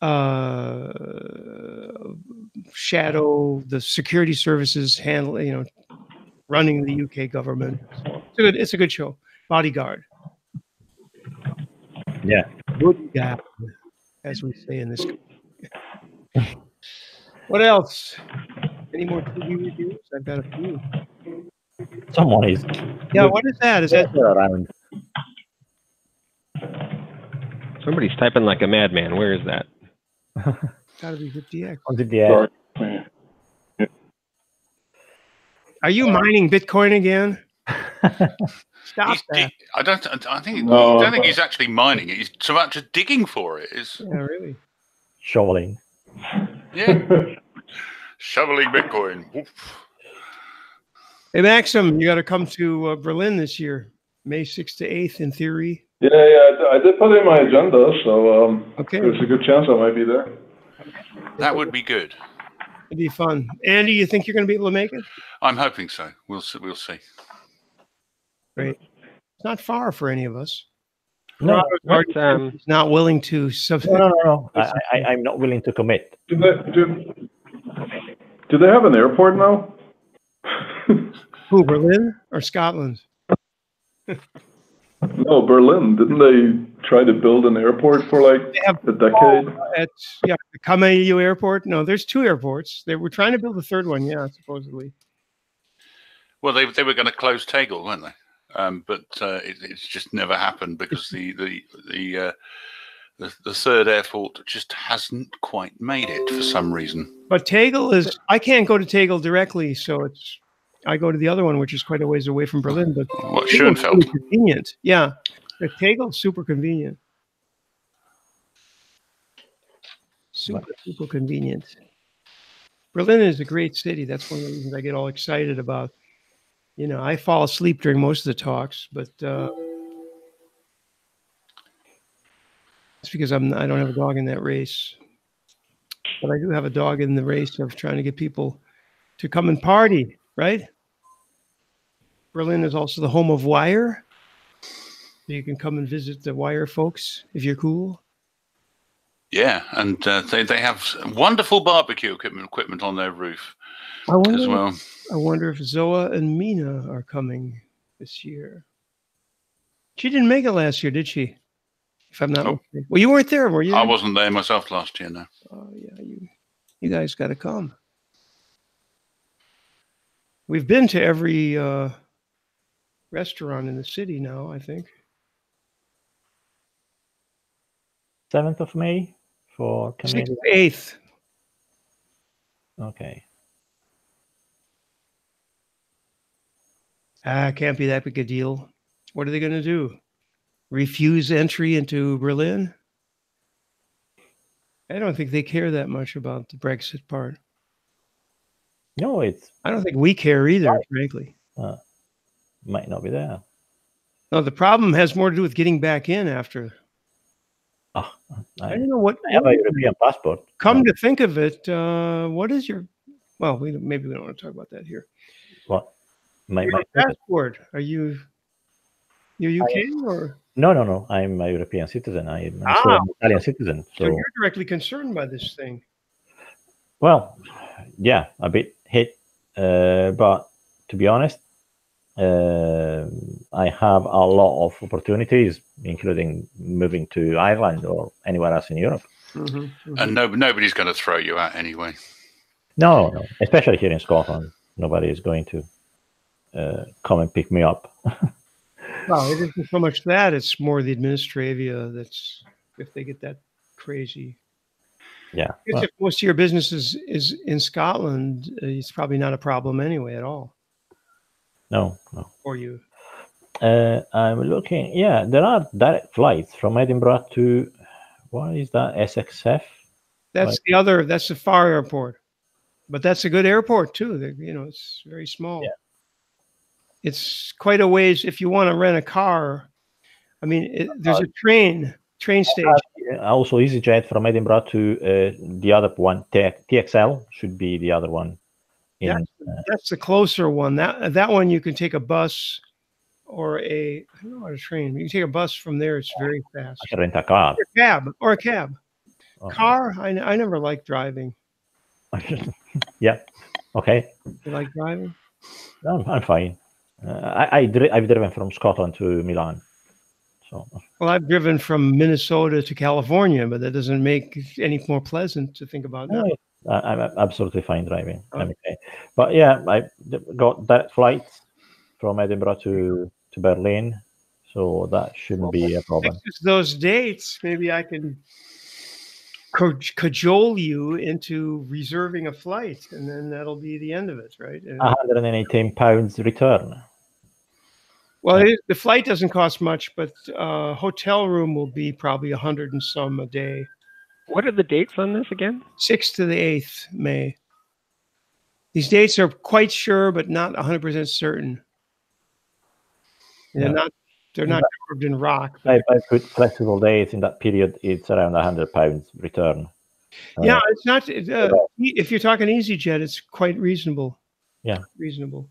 the security services running the UK government. It's a good show. Bodyguard. Yeah. Good guy, as we say in this country. What else? Any more TV reviews? I've got a few. Someone is. Yeah, what is that? Is that around? Somebody's typing like a madman. Where is that? Gotta be 50X. On the Are you mining Bitcoin again? Stop that. I don't think he's actually mining it. He's so much as digging for it. Yeah, really. Shoveling. Yeah. Shoveling Bitcoin. Oof. Hey, Maxim, you got to come to Berlin this year, May 6th to 8th, in theory. Yeah, I did put it in my agenda, so okay. There's a good chance I might be there. That would be good. It'd be fun. Andy, you think you're going to be able to make it? I'm hoping so. We'll see. Great. It's not far for any of us. No, he's not willing to. No. I'm not willing to commit. Do they have an airport now? Who, Berlin or Scotland? No, Berlin. Didn't they try to build an airport for like a decade? At the Kamau Airport? No, there's 2 airports. They were trying to build a 3rd one, yeah, supposedly. Well, they were going to close Tegel, weren't they? But it's just never happened because the 3rd airport just hasn't quite made it for some reason. But Tegel is, I can't go to Tegel directly, so I go to the other one, which is quite a ways away from Berlin. But what, Schoenfeld? Really convenient, yeah. The Tegel's super convenient. Super convenient. Berlin is a great city. That's one of the reasons I get all excited about. You know, I fall asleep during most of the talks, but it's because I don't have a dog in that race. But I do have a dog in the race of trying to get people to come and party, right? Berlin is also the home of Wire. You can come and visit the Wire folks if you're cool. Yeah, and they have wonderful barbecue equipment on their roof as well. I wonder if Zoa and Mina are coming this year. She didn't make it last year, did she? If I'm not mistaken. Well, you weren't there, were you? I wasn't there myself last year, no. Oh, yeah, you guys got to come. We've been to every restaurant in the city now, I think. 7th of May for Canadian. 8th. Okay. Can't be that big a deal. What are they going to do? Refuse entry into Berlin? I don't think they care that much about the Brexit part. No, I don't think we care either, frankly. Might not be there. No, the problem has more to do with getting back in after. I don't know what. I have a European passport. Come to think of it, what is your? Well, maybe we don't want to talk about that here. What? My passport? Are you UK or? No. I'm a European citizen. I'm an Italian citizen. So you're directly concerned by this thing. Well, yeah, a bit hit, but to be honest, I have a lot of opportunities, including moving to Ireland or anywhere else in Europe. And nobody's going to throw you out anyway. No, especially here in Scotland, nobody is going to come and pick me up. Well, it isn't so much that; it's more the administravia. That's if they get that crazy. Yeah. If most of your business is in Scotland, it's probably not a problem anyway at all. No. For you. I'm looking. Yeah, there are direct flights from Edinburgh to what is that? SXF. That's the other. That's the Far Airport, but that's a good airport too. It's very small. Yeah. It's quite a ways if you want to rent a car. I mean, there's a train station. Also, EasyJet from Edinburgh to the other one. TXL should be the other one. That's the closer one. That one you can take a bus or I don't know, a train. You can take a bus from there. It's very fast. I can rent a car. Or a cab. Oh. Car. I never liked driving. Yeah. Okay. You like driving? No, I'm fine. I've driven from Scotland to Milan. So. Well, I've driven from Minnesota to California, but that doesn't make it any more pleasant to think about now. I'm absolutely fine driving. I'm okay. But yeah, I got direct flights from Edinburgh to Berlin, so that shouldn't be a problem. Those dates, maybe I cajole you into reserving a flight, and then that'll be the end of it, right? And, £118 return. well, the flight doesn't cost much, but hotel room will be probably 100 and some a day. What are the dates on this again? 6th to the 8th May. These dates are quite sure, but not 100% certain. They're not carved in rock. I put flexible dates in that period. It's around £100 return. Yeah, it's not. If you're talking EasyJet, it's quite reasonable. Yeah, reasonable.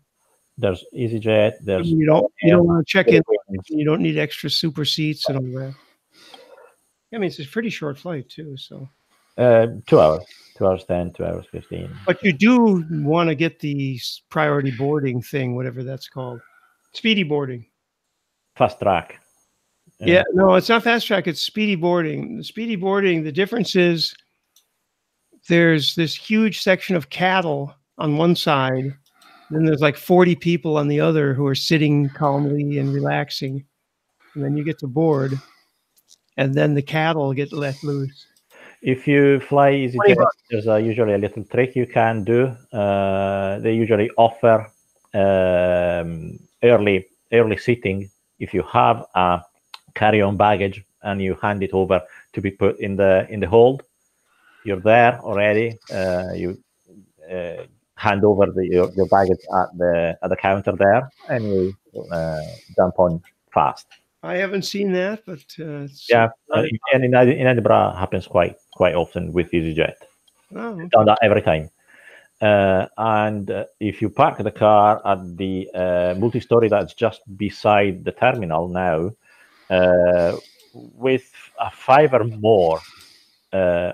There's EasyJet. There's you don't want to check in. You don't need extra super seats and all that. I mean, it's a pretty short flight too. So 2 hours, 2 hours 10, 2 hours 15. But you do want to get the priority boarding thing, whatever that's called, speedy boarding. Fast track. Yeah, no, it's not fast track. It's speedy boarding. The speedy boarding. The difference is there's this huge section of cattle on one side. Then there's like 40 people on the other who are sitting calmly and relaxing. And then you get to board, and then the cattle get let loose. If you fly EasyJet, there's usually a little trick you can do. They usually offer early seating if you have a carry-on baggage and you hand it over to be put in the hold. You're there already. You hand over your baggage at the counter there, and you jump on fast. I haven't seen that, but yeah, and in Edinburgh happens quite often with EasyJet. Oh, okay. Done that every time. And if you park the car at the multi-story that's just beside the terminal now, with a $5 or more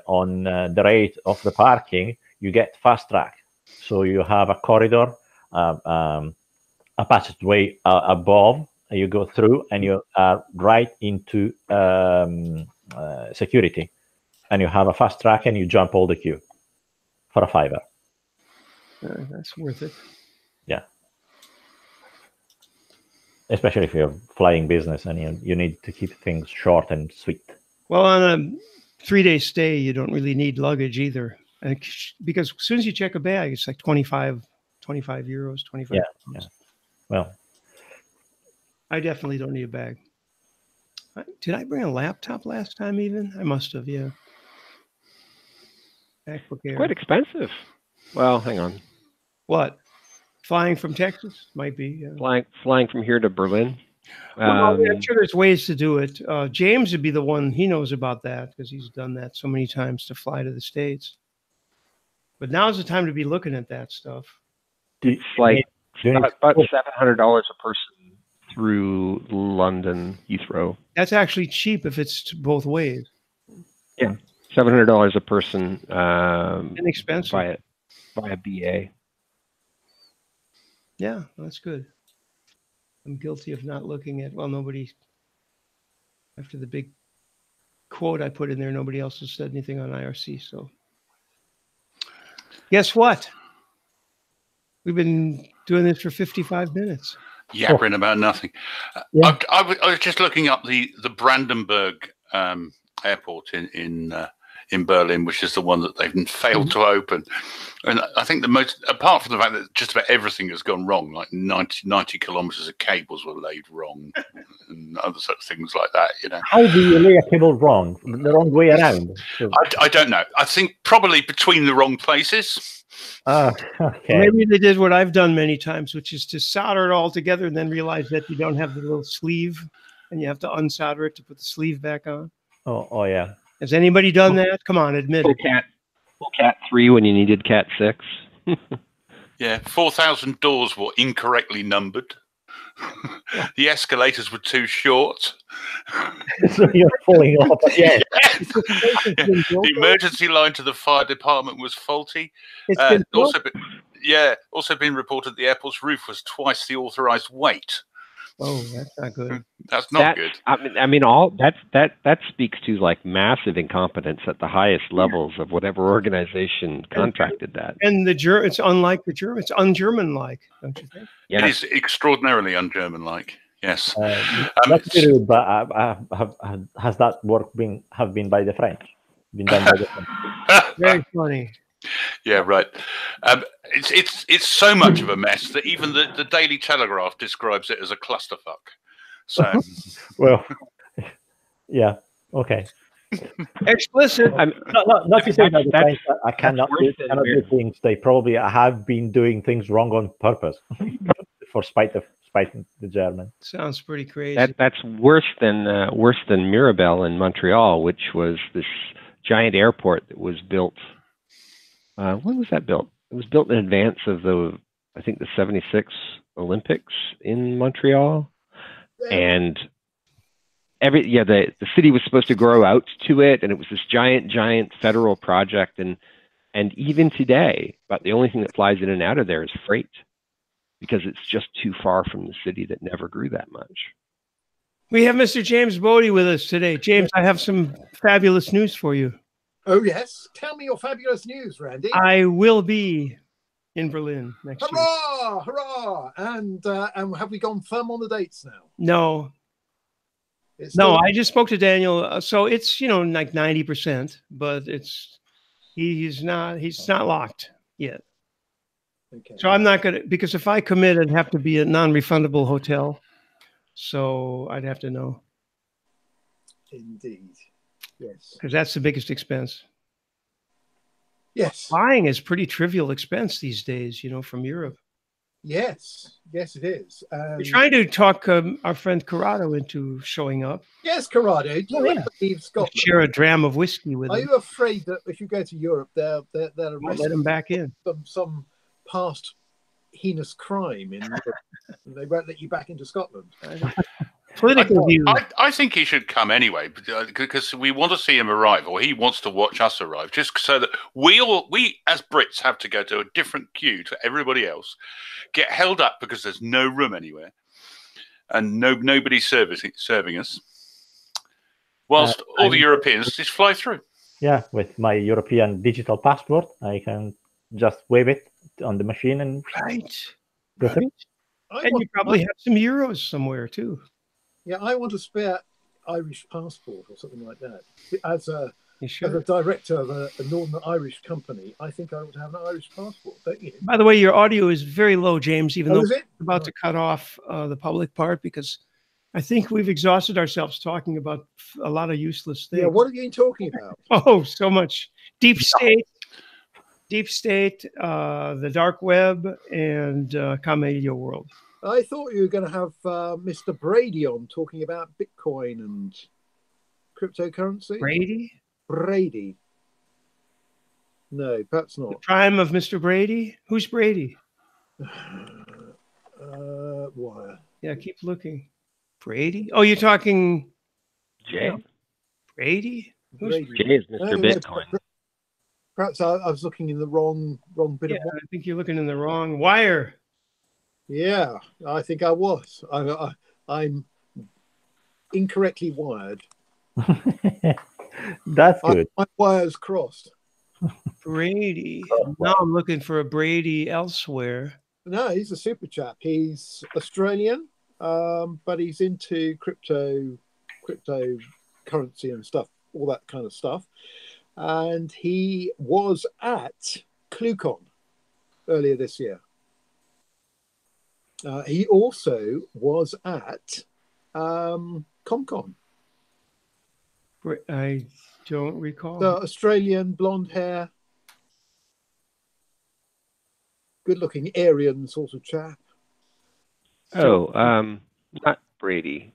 on the rate of the parking, you get fast track. So you have a corridor, a passageway above. You go through, and you are right into security, and you have a fast track, and you jump all the queue for a $5. That's worth it. Yeah, especially if you're flying business and you need to keep things short and sweet. Well, on a 3-day stay, you don't really need luggage either, and because as soon as you check a bag, it's like 25 euros, 25. Yeah. Well, I definitely don't need a bag. Did I bring a laptop last time even? I must have, yeah. MacBook Air. Quite expensive. Well, hang on. What? Flying from Texas? Might be. Flying from here to Berlin. Well, I'm sure there's ways to do it. James would be the one. He knows about that because he's done that so many times to fly to the States. But now's the time to be looking at that stuff. It's like about $700 a person through London Heathrow. That's actually cheap if it's both ways. Yeah, $700 a person. Inexpensive. Via BA. Yeah, that's good. I'm guilty of not looking at. Well, nobody. After the big quote I put in there, nobody else has said anything on IRC. So, guess what? We've been doing this for 55 minutes. Yappering about nothing. Yeah. I was just looking up the Brandenburg airport in Berlin, which is the one that they've failed to open. And I think the most, apart from the fact that just about everything has gone wrong, like 90 kilometers of cables were laid wrong and other such things like that, you know. How do you lay a cable wrong? The wrong way around? I don't know. I think probably between the wrong places. Okay. Maybe they did what I've done many times, which is to solder it all together and then realize that you don't have the little sleeve and you have to unsolder it to put the sleeve back on. Oh yeah. Has anybody done that? Come on, admit it. Cat 3 when you needed Cat 6. Yeah, 4,000 doors were incorrectly numbered. The escalators were too short. So you're falling off again. The emergency line to the fire department was faulty. Also been reported the airport's roof was twice the authorized weight. Oh, that's not good. That's not good. I mean, all that speaks to like massive incompetence at the highest levels of whatever organization contracted that. And it's unlike the German. It's un-German-like, don't you think? Yeah. It is extraordinarily un-German-like. Yes. Not be rude, but has that work been by the French? been done by the Very funny. Yeah, right. It's so much of a mess that even the Daily Telegraph describes it as a clusterfuck. So, well, yeah, okay. Explicit. Not to say that the French I cannot worse than do weird. things. They probably have been doing things wrong on purpose for spite the German. Sounds pretty crazy. That's worse than Mirabel in Montreal, which was this giant airport that was built. When was that built? It was built in advance of the 76 Olympics in Montreal, and the city was supposed to grow out to it, and it was this giant federal project, and even today, but the only thing that flies in and out of there is freight, because it's just too far from the city that never grew that much. We have Mr. James Bodie with us today. James, I have some fabulous news for you. Oh, yes. Tell me your fabulous news, Randy. I will be in Berlin next year. Hurrah! Hurrah! And have we gone firm on the dates now? No. No, I just spoke to Daniel. So it's, like 90%, but he's not locked yet. Okay. So I'm not going to, because if I commit, it'd have to be a non-refundable hotel. So I'd have to know. Indeed. Yes. Because that's the biggest expense. Yes. Flying is pretty trivial expense these days, from Europe. Yes. Yes, it is. We're trying to talk our friend Corrado into showing up. Yes, Corrado. Do you leave Scotland? Share a dram of whiskey with him. Are you afraid that if you go to Europe, they'll arrest let him back in? Some past heinous crime in Europe. They won't let you back into Scotland. Political view. I think he should come anyway, because we want to see him arrive, or he wants to watch us arrive, just so that we as Brits have to go to a different queue to everybody else, get held up because there's no room anywhere, and nobody's serving us, whilst all the Europeans just fly through. Yeah, with my European digital passport, I can just wave it on the machine and go through. And you probably have some euros somewhere too. Yeah, I want a spare Irish passport or something like that. As a director of a Northern Irish company, I think I ought to have an Irish passport, don't you? By the way, your audio is very low, James, even though is it? we're about to cut off the public part, because I think we've exhausted ourselves talking about a lot of useless things. Yeah, what are you talking about? Oh, so much. Deep state, the dark web, and Camellia World. I thought you were going to have Mr. Brady on talking about Bitcoin and cryptocurrency. Brady. No, perhaps not. The prime of Mr. Brady? Who's Brady? Wire. Yeah, keep looking. Brady? Oh, you're talking Jay. Brady? Jay is Mr. Bitcoin. Perhaps I was looking in the wrong bit of wire. I think you're looking in the wrong wire. Yeah, I think I was. I'm incorrectly wired. That's good. My wires crossed. Brady. Now I'm looking for a Brady elsewhere. No, he's a super chap. He's Australian, but he's into cryptocurrency and stuff, all that kind of stuff. And he was at ClueCon earlier this year. He also was at ComCon. I don't recall. The Australian, blonde hair, good-looking Aryan sort of chap. Oh, not Brady.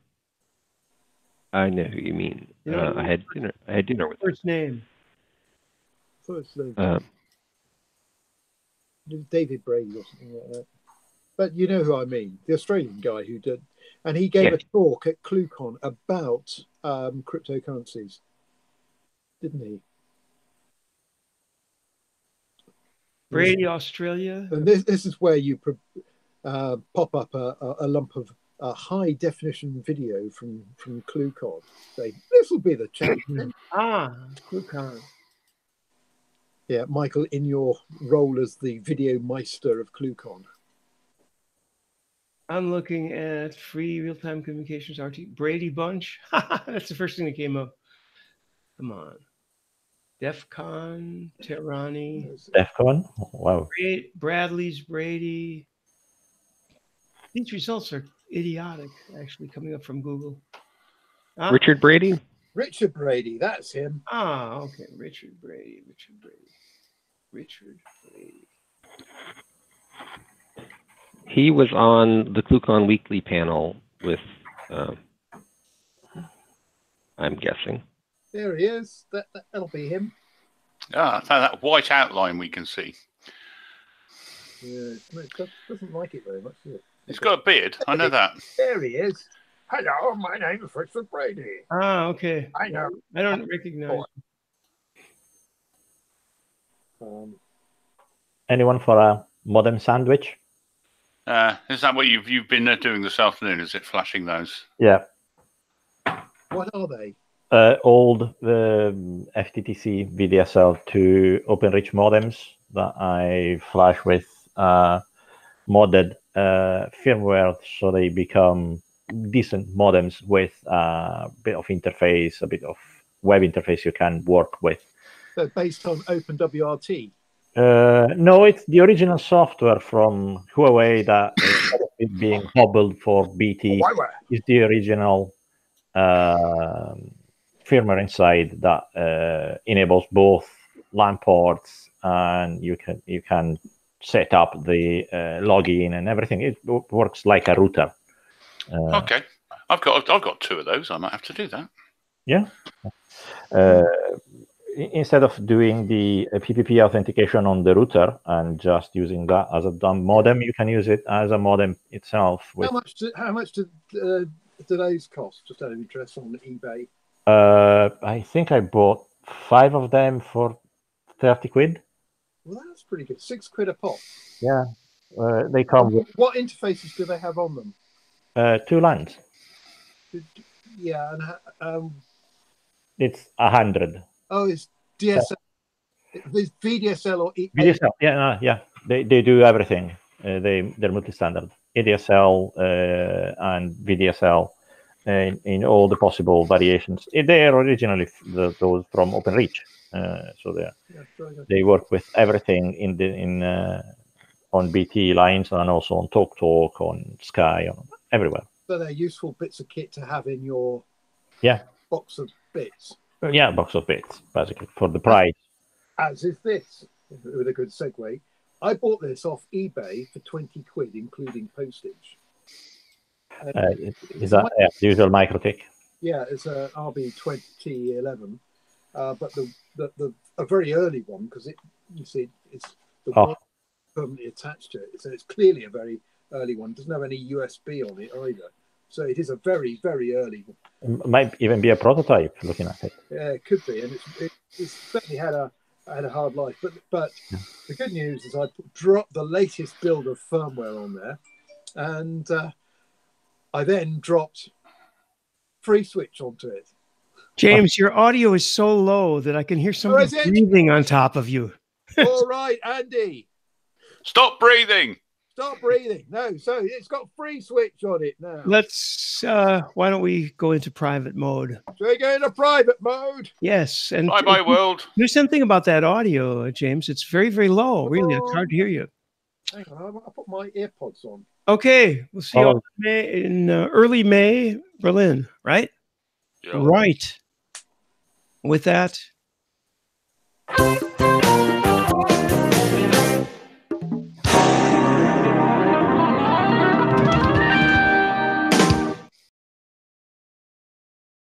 I know who you mean. I had dinner with first name. First name. David Brady or something like that. But you know who I mean, the Australian guy who did, and he gave a talk at ClueCon about cryptocurrencies, didn't he? Brady, Australia. And this is where you pop up a lump of high definition video from ClueCon. Say, this will be the champion. ClueCon. Yeah, Michael, in your role as the video meister of ClueCon. I'm looking at free real-time communications RT. Brady Bunch. That's the first thing that came up. Come on. DEFCON, Terrani, DEFCON. Wow. Bradley's Brady. These results are idiotic, actually, coming up from Google. Richard Brady? Richard Brady, that's him. Ah, okay. Richard Brady. He was on the Clucon Weekly panel with, I'm guessing. There he is. That'll be him. Ah, that white outline we can see. Yeah, it doesn't like it very much, does it? He's got a beard. I know that. There he is. Hello, my name is Richard Brady. Ah, okay. I know. I don't recognize. Anyone for a modem sandwich? Is that what you've been doing this afternoon? Is it flashing those? Yeah. What are they? Old FTTC VDSL to OpenReach modems that I flash with modded firmware, so they become decent modems with a bit of interface, a bit of web interface you can work with. They're based on OpenWRT. No, it's the original software from Huawei that instead of it being hobbled for BT is the original firmware inside that enables both LAN ports, and you can set up the login and everything. It works like a router. Okay, I've got two of those. I might have to do that. Yeah. Instead of doing the PPP authentication on the router and just using that as a dumb modem, you can use it as a modem itself. With, how much do those cost? Just out of interest, on eBay. I think I bought 5 of them for 30 quid. Well, that's pretty good. £6 a pop. Yeah, they come with. What interfaces do they have on them? 2 lines. Yeah, and it's 100. Oh, it's DSL. It's VDSL or VDSL. Yeah. They do everything. They're multi-standard. ADSL and VDSL in all the possible variations. They are originally those from OpenReach, so they work with everything on BT lines and also on TalkTalk, on Sky, everywhere. So they're useful bits of kit to have in your box of bits. Yeah, box of bits, basically, for the price. As is this, with a good segue. I bought this off eBay for 20 quid, including postage. Is that the usual MikroTik? Yeah, it's a RB2011, but a very early one, because it's the one permanently attached to it. So it's clearly a very early one. It doesn't have any USB on it either. So it is a very, very early one. It might even be a prototype, looking at it. Yeah, it could be, and it's certainly had a hard life. But the good news is I dropped the latest build of firmware on there, and I then dropped FreeSwitch onto it. James, your audio is so low that I can hear somebody breathing on top of you. All right, Andy. Stop breathing. Stop breathing. No, so it's got FreeSwitch on it now. Let's, why don't we go into private mode? So we go into private mode? Yes. And bye-bye, world. There's something about that audio, James. It's very, very low. Really, it's hard to hear you. Hang on, I'll put my earpods on. Okay. We'll see you in early May, Berlin, right? Yeah. Right. With that,